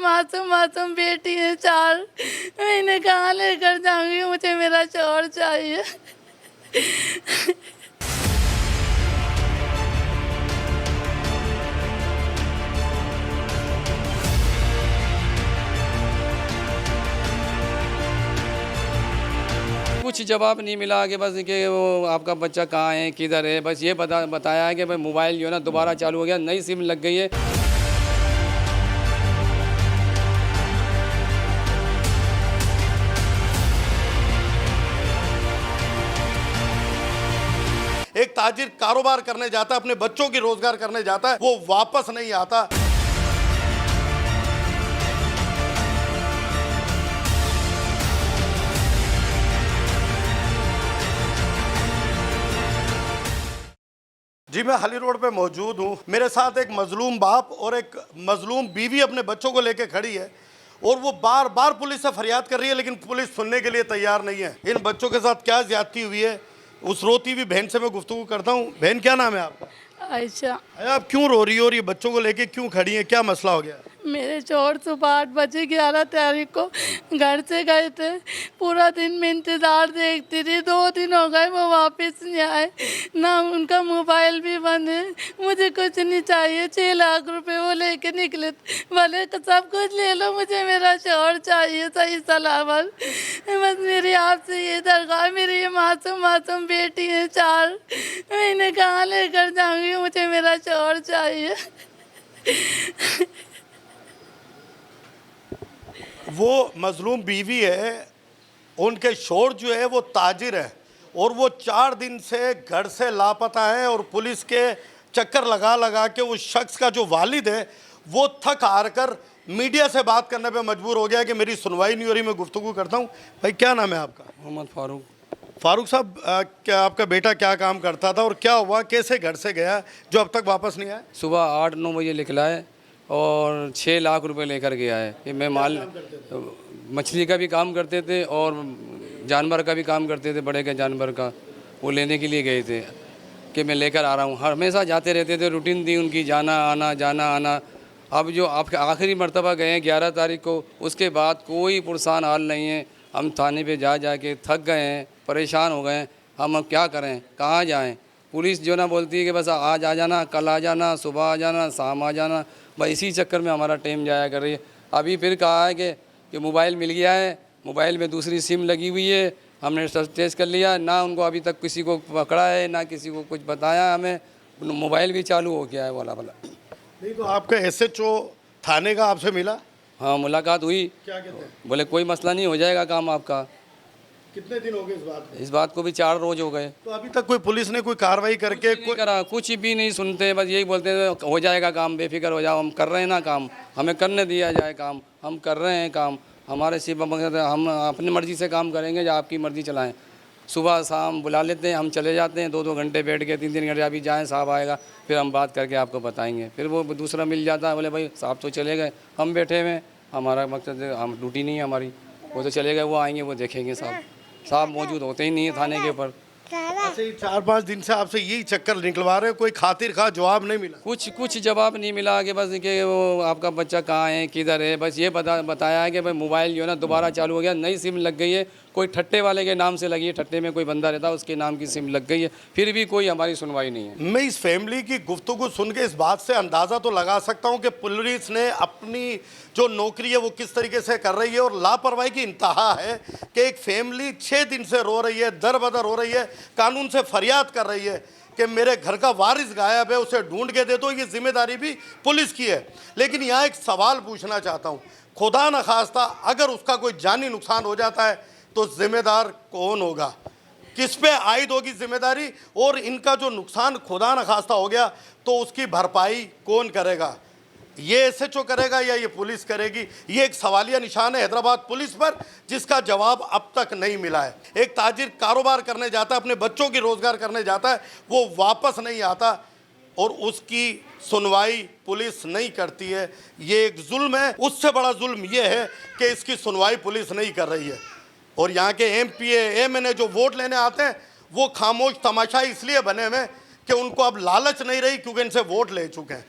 मासूम मासूम बेटी है 4। मैं इन्हें कहाँ लेकर जाऊंगी, मुझे मेरा शौहर चाहिए। कुछ जवाब नहीं मिला कि बस कि वो आपका बच्चा कहाँ है, किधर है, बस ये बताया है कि भाई मोबाइल जो है ना दोबारा चालू हो गया, नई सिम लग गई है। एक ताजिर कारोबार करने जाता है, अपने बच्चों की रोजगार करने जाता है, वो वापस नहीं आता। जी, मैं हाली रोड पे मौजूद हूँ। मेरे साथ एक मजलूम बाप और एक मजलूम बीवी अपने बच्चों को लेकर खड़ी है और वो बार बार पुलिस से फरियाद कर रही है, लेकिन पुलिस सुनने के लिए तैयार नहीं है। इन बच्चों के साथ क्या ज्यादती हुई है, उस रोती हुई बहन से मैं गुफ्तगू करता हूँ। बहन, क्या नाम है आपका? आयशा। आप क्यों रो रही हो और ये बच्चों को लेके क्यों खड़ी हैं, क्या मसला हो गया? मेरे शौहर सुबह 8 बजे 11 तारीख को घर से गए थे। पूरा दिन मैं इंतज़ार देखती रही, 2 दिन हो गए वो वापस नहीं आए, ना उनका मोबाइल भी बंद है। मुझे कुछ नहीं चाहिए, 6 लाख रुपए वो लेके निकले। भले सब कुछ ले लो, मुझे मेरा शौहर चाहिए सही सलामत। बस मेरी आपसे ये दरगाह, मेरी ये मासूम मासूम बेटी है 4। मैं इन्हें कहाँ लेकर जाऊँगी, मुझे मेरा शौहर चाहिए। वो मजलूम बीवी है, उनके शौहर जो है वो ताजिर है और वो 4 दिन से घर से लापता है और पुलिस के चक्कर लगा लगा के उस शख्स का जो वालिद है वो थक हार कर मीडिया से बात करने पे मजबूर हो गया कि मेरी सुनवाई नहीं हो रही, मैं गुफ्तगू करता हूँ। भाई, क्या नाम है आपका? मोहम्मद फारूक। फारूक साहब, क्या आपका बेटा क्या काम करता था और क्या हुआ, कैसे घर से गया जो अब तक वापस नहीं आया? सुबह 8-9 बजे निकला है और 6 लाख रुपए लेकर गया है। कि मैं मछली का भी काम करते थे और जानवर का भी काम करते थे, बड़े के जानवर का वो लेने के लिए गए थे कि मैं लेकर आ रहा हूँ। हमेशा जाते रहते थे, रूटीन थी उनकी, जाना आना। अब जो आपके आखिरी मर्तबा गए हैं 11 तारीख को, उसके बाद कोई पुरसान हाल नहीं है। हम थाने पे जा के थक गए हैं, परेशान हो गए हैं। हम अब क्या करें, कहाँ जाएं? पुलिस जो ना बोलती है कि बस आज आ जाना, कल आ जाना, सुबह आ जाना, शाम आ जाना। बस इसी चक्कर में हमारा टाइम जाया कर रही है। अभी फिर कहा है कि मोबाइल मिल गया है, मोबाइल में दूसरी सिम लगी हुई है। हमने सब टेस्ट कर लिया, ना उनको अभी तक किसी को पकड़ा है, ना किसी को कुछ बताया हमें। मोबाइल भी चालू हो गया है वाला। नहीं तो आपका SHO थाने का आपसे मिला? हाँ, मुलाकात हुई। क्या कहते हैं? बोले कोई मसला नहीं, हो जाएगा काम आपका। कितने दिन हो गए इस बात को भी 4 रोज हो गए। तो अभी तक कोई पुलिस ने कोई कार्रवाई करके कुछ नहीं करा, कुछ भी नहीं सुनते, बस यही बोलते हैं हो जाएगा काम, बेफिक्र हो जाओ, हम कर रहे हैं ना काम, हमें करने दिया जाए काम, हम कर रहे हैं काम। हमारे सिर्फ हम अपनी मर्ज़ी से काम करेंगे या आपकी मर्ज़ी चलाएं। सुबह शाम बुला लेते हैं, हम चले जाते हैं 2-2 घंटे बैठ के, 3-3 घंटे। अभी जाएँ, साहब आएगा, फिर हम बात करके आपको बताएंगे। फिर वो दूसरा मिल जाता है, बोले भाई साहब तो चले गए, हम बैठे हुए, हमारा मकसद हम ड्यूटी नहीं है हमारी। वो तो चले गए, वो आएंगे, वो देखेंगे। साहब मौजूद होते ही नहीं है थाने के ऊपर। अच्छा, 4-5 दिन से आपसे यही चक्कर निकलवा रहे हो, कोई खातिर खा जवाब नहीं मिला? कुछ जवाब नहीं मिला कि बस कि वो आपका बच्चा कहाँ है, किधर है, बस ये बताया है कि भाई मोबाइल जो है ना दोबारा चालू हो गया, नई सिम लग गई है। कोई ठट्टे वाले के नाम से लगी है, ठट्टे में कोई बंदा रहता है, उसके नाम की सिम लग गई है। फिर भी कोई हमारी सुनवाई नहीं है। मैं इस फैमिली की गुफ्तगू सुन के इस बात से अंदाज़ा तो लगा सकता हूँ कि पुलिस ने अपनी जो नौकरी है वो किस तरीके से कर रही है और लापरवाही की इंतहा है कि एक फैमिली 6 दिन से रो रही है, दर बदर हो रही है, कानून से फरियाद कर रही है कि मेरे घर का वारिस गायब है, उसे ढूंढ के दे दो। ये जिम्मेदारी भी पुलिस की है। लेकिन यहाँ एक सवाल पूछना चाहता हूँ, खुदा न खास्ता अगर उसका कोई जानी नुकसान हो जाता है तो जिम्मेदार कौन होगा, किस पे आयद होगी जिम्मेदारी? और इनका जो नुकसान खुदा न खास्ता हो गया तो उसकी भरपाई कौन करेगा? ये SHO करेगा या ये पुलिस करेगी? ये एक सवालिया निशान है हैदराबाद पुलिस पर, जिसका जवाब अब तक नहीं मिला है। एक ताजिर कारोबार करने जाता है, अपने बच्चों की रोजगार करने जाता है, वो वापस नहीं आता और उसकी सुनवाई पुलिस नहीं करती है। ये एक जुल्म है। उससे बड़ा जुल्म ये है कि इसकी सुनवाई पुलिस नहीं कर रही है। और यहाँ के MPA MNA जो वोट लेने आते हैं वो खामोश तमाशा इसलिए बने हुए कि उनको अब लालच नहीं रही, क्योंकि इनसे वोट ले चुके हैं।